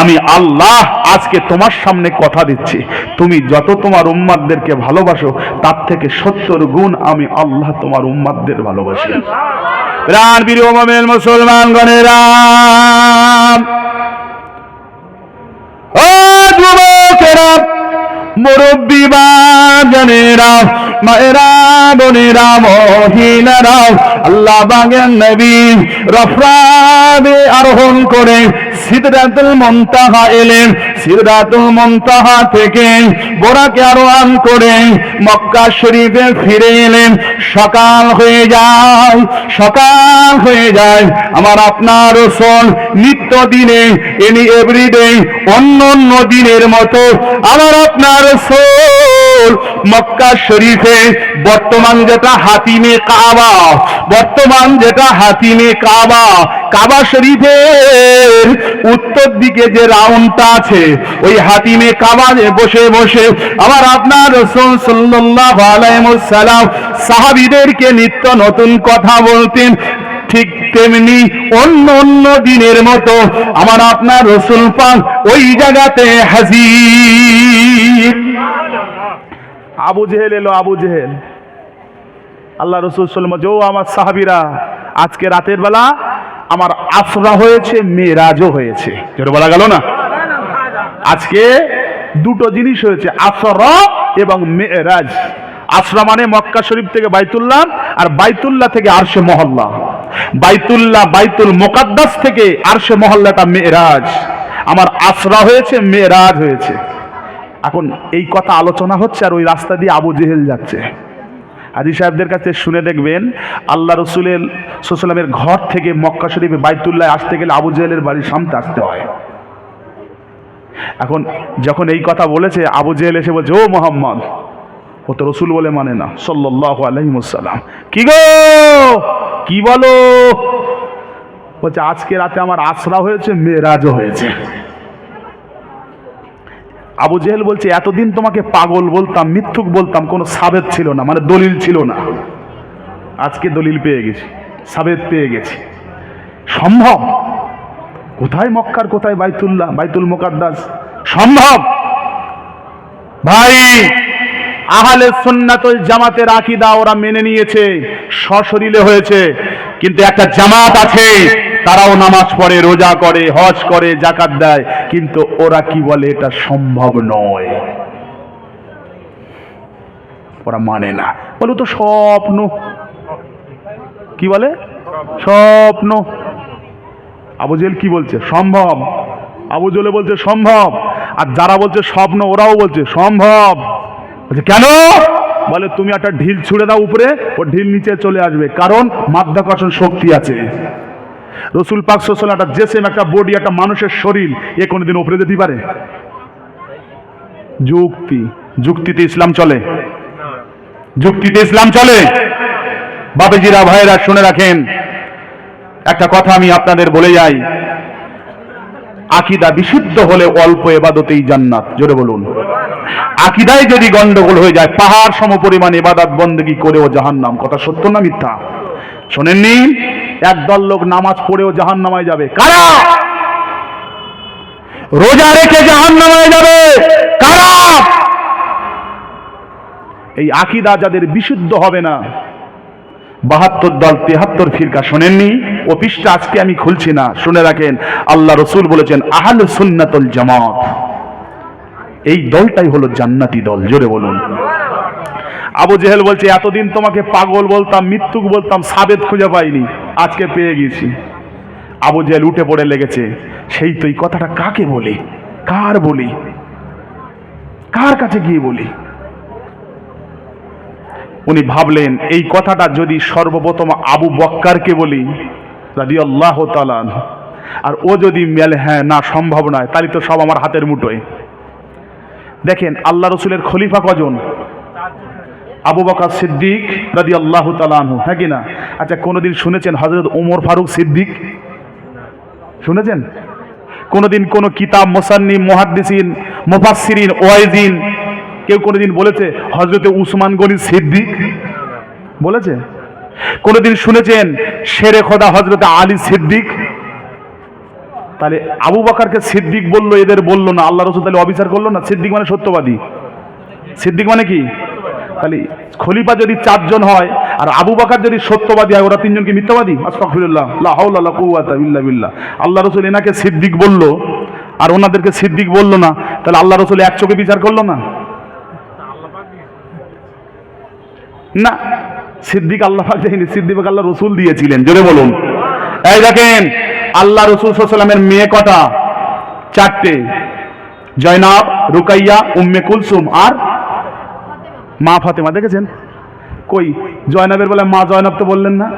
আমি আল্লাহ আজকে তোমার সামনে কথা দিচ্ছি, তুমি যত তোমার উম্মাতদেরকে ভালোবাসো তার থেকে 70 গুণ আমি আল্লাহ তোমার উম্মাতদের ভালোবাসি। প্রাণ প্রিয় মুমিন মুসলমানগণেরা, ও যুবকেরা, মুরব্বী বাজানেরা, মায়েরা, বোনেরা, মহিলারা, আল্লাহ বাগের নবী রফরাবে আরোহণ করে সিদরাতুল মুনতাহা এলেন। সিদরাতুল মুনতাহা থেকে বোরাকে আরোহণ করে মক্কা শরীফে ফিরে এলেন। সকাল হয়ে যায়, সকাল হয়ে যায়। আমার আপনার রাসূল নিত্য দিনে এভরিডে অন্য অন্য দিনের মতো আমার আপনার রাসূল মক্কা শরীফে বর্তমান যেটা হাতিমে কাবা, বর্তমান যেটা হাতিমে কাবা, কাবা শরীফের উত্তর দিকে যে রাউন্ডটা আছে ওই হাতিমে কাবায় বসে বসে আমার আপনার রাসূল সাল্লাল্লাহু আলাইহি ওয়াসাল্লাম সাহাবীদেরকে নিত্য নতুন কথা বলতেন। ঠিক তেমনি অন্য অন্য দিনের মতো আমার আপনার রাসূল পাক ওই জায়গাতে হাজির। আবু জেহেল এলো, আবু জেহেল। আল্লাহ রাসূল সাল্লাল্লাহু আলাইহি ওয়াসাল্লাম, ও আমার সাহাবীরা, আজকে রাতের বেলা আমার আসরা হয়েছে, মেরাজও হয়েছে। যেটা বলা গেল না, আজকে দুটো জিনিস হয়েছে, আসরা এবং মেরাজ। আসরা মানে মক্কা শরীফ থেকে বাইতুল্লাহ, আর বাইতুল্লাহ থেকে আরশে মহল্লা। বাইতুল্লাহ, বাইতুল মুকাদ্দাস থেকে আরশে মহল্লাটা মেরাজ। আমার আসরা হয়েছে, মেরাজ হয়েছে। এখন এই কথা আলোচনা হচ্ছে, আর ওই রাস্তা দিয়ে আবু জেহেল যাচ্ছে। হাজী সাহেবদের কাছে শুনে দেখবেন, আল্লাহ রসুলের সাল্লামের ঘর থেকে মক্কা শরীফে বাইতুল্লাহ আসতে গেলে আবু জেহেলের বাড়ির সামনে আসতে হয়। এখন যখন এই কথা বলেছে, আবু জেহেল এসে বলছে, ও মোহাম্মদ, ও তো রসুল বলে মানে না সাল্লাল্লাহু আলাইহি ওয়াসাল্লাম। কি গো, কি বলো? বলছে আজকে রাতে আমার আসরা হয়েছে, মেরাজও হয়েছে। আবু জেহেল বলছে, এতদিন তোমাকে পাগল বলতাম, মিথ্যুক বলতাম, কোনো সাবেত ছিল না, মানে দলিল ছিল না। আজকে দলিল পেয়ে গেছি, সাবেত পেয়ে গেছি। সম্ভব? কোথায় মক্কার, কোথায় বাইতুল্লাহ, বাইতুল মুকাদ্দাস? সম্ভব ভাই। আহলে সুন্নাত ওয়াল জামাতের আকীদা ওরা মেনে নিয়েছে, সশরীরে হয়েছে। কিন্তু একটা জামাত আছে, তারাও নামাজ পড়ে, রোজা করে, হজ করে, যাকাত দেয়, কিন্তু ওরা কি বলে, এটা সম্ভব নয়। ওরা মানে না, বলে তো স্বপ্ন। কি বলে? স্বপ্ন। আবু জেহেল কি বলছে? সম্ভব। আবু জেহেল বলছে সম্ভব, আর যারা বলছে স্বপ্ন ওরাও বলছে সম্ভব। বলছে কেন? বলে তুমি একটা ঢিল ছুঁড়ে দাও উপরে, ও ঢিল নিচে চলে আসবে, কারণ মাধ্যাকর্ষণ শক্তি আছে। রসুল পাক সাল্লাল্লাহু আলাইহি ওয়াসাল্লাম একটা জিসম, একটা বডি, একটা মানুষের শরীর, এ কোনোদিন উপরে যেতে পারে? যুক্তি, যুক্তিতে ইসলাম চলে? যুক্তিতে ইসলাম চলে? বাবেজিরা, ভাইরা, শুনে রাখেন একটা কথা আমি আপনাদের বলে যাই, আকীদা বিশুদ্ধ হলে অল্প ইবাদতেই জান্নাত। জোরে বলুন। আকীদায় যদি গন্ডগোল হয়ে যায়, পাহাড় সম পরিমাণ ইবাদত বন্দেগী করেও জাহান্নাম। কথা সত্য না মিথ্যা? শোনেননি? একদল লোক নামাজ পড়েও জাহান্নামায় যাবে। কারা? রোজা রেখে জাহান্নামায় যাবে। কারা? এই আকীদা যাদের বিশুদ্ধ হবে না, 72 দল 73 ফিরকা। শোনেননি? ও পৃষ্ঠা আজকে আমি খুলছি না, শুনে রাখেন। আল্লাহ রসুল বলেছেন আহলে সুন্নাত ওয়াল জামাত, এই দলটাই হলো জান্নাতি দল। জোরে বলুন। আবু জেহেল বলছে এতদিন তোমাকে পাগল বলতাম, মিথ্যুক বলতাম, সাবেত খুঁজে পাইনি, আজকে পেয়ে গেছি। আবু জেহেল উঠে পড়ে লেগেছে। সেই তো এই কথাটা কাকে বলি, কার বলি, কার কাছে গিয়ে বলি? উনি ভাবলেন এই কথাটা যদি সর্বপ্রথম আবু বক্কারকে বলি রাদিয়াল্লাহু তাআলা, আর ও যদি মেলে হ্যাঁ না সম্ভব নয়, তাহলে তো সব আমার হাতের মুঠোয়। দেখেন আল্লাহ রসুলের খলিফা কজন? আবু বকর সিদ্দিক রাদিয়াল্লাহু তাআলা আনহু, হ্যাঁ কি না? আচ্ছা, কোনোদিন শুনেছেন হযরত ওমর ফারুক সিদ্দিক? শুনেছেন? কোনোদিন কোন কিতাব, মুসান্নিফ, মুহাদ্দিসিন, মুফাসসিরিন, ওয়াইজিন কেউ কোনোদিন বলেছে হযরত উসমান গনি সিদ্দিক? বলেছে? কোনোদিন শুনেছেন শেরে খোদা হযরত আলী সিদ্দিক? তাহলে আবু বকরকে সিদ্দিক বললো, এদের বললো না, আল্লাহ রসুল তাহলে অবিচার করলো না? সিদ্দিক মানে সত্যবাদী, সিদ্দিক মানে কি? তাহলে খলিফা যদি 4 জন হয় আর আবু বকর যদি সত্যবাদী হয়, ওরা 3 জন কি মিথ্যাবাদী? আস্তাগফিরুল্লাহ, লা হাওলা ওয়ালা কুওয়াতা ইল্লা বিল্লাহ। আল্লাহ রসুল এনাকে সিদ্দিক বললো আর ওনাদেরকে সিদ্দিক বললো না, তাহলে আল্লাহ রসুল এক চোখে বিচার করলো না? না, সিদ্দিক আল্লাহ পাক দেয়নি, সিদ্দিক আল্লাহ রসুল দিয়েছিলেন। জোরে বলুন। এই দেখেন, আল্লাহ রসুল সাল্লাল্লাহু আলাইহি ওয়াসাল্লামের মেয়ে কটা? 4টে। জয়নাব, রুকাইয়া, উম্মে কুলসুম আর মা ফাতেমা। দেখেছেন? কই জয়নাবের বেলায় মা জয়নাব তো বললেন না?